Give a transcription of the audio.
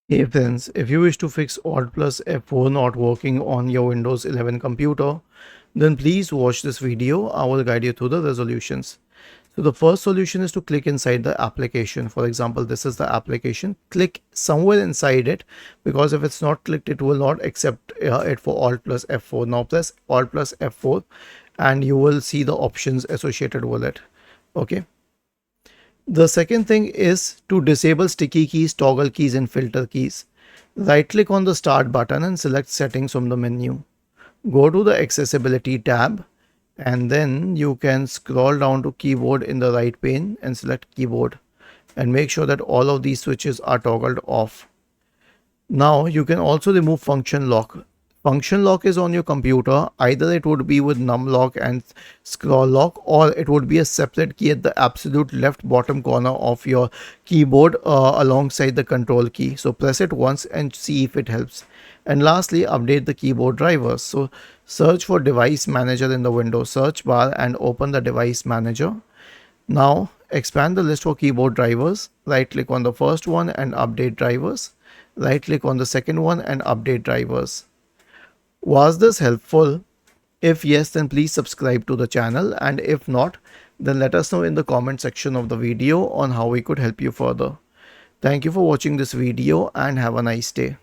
Hey friends, if you wish to fix Alt plus F4 not working on your Windows 11 computer, then please watch this video. I will guide you through the resolutions. So the first solution is to click inside the application. For example, this is the application. Click somewhere inside it, because if it's not clicked, it will not accept it for Alt plus F4. Now press Alt plus F4 and you will see the options associated with it. Okay. The second thing is to disable sticky keys, toggle keys and filter keys. Right click on the start button and select settings from the menu. Go to the accessibility tab and then you can scroll down to keyboard in the right pane and select keyboard, and make sure that all of these switches are toggled off. Now you can also remove function lock. Function lock is on your computer. Either it would be with num lock and scroll lock, or it would be a separate key at the absolute left bottom corner of your keyboard alongside the control key. So press it once and see if it helps. And lastly, update the keyboard drivers. So search for device manager in the Windows search bar and open the device manager. Now expand the list for keyboard drivers. Right click on the first one and update drivers. Right click on the second one and update drivers. Was this helpful? If yes, then please subscribe to the channel, and if not, then let us know in the comment section of the video on how we could help you further. Thank you for watching this video and have a nice day.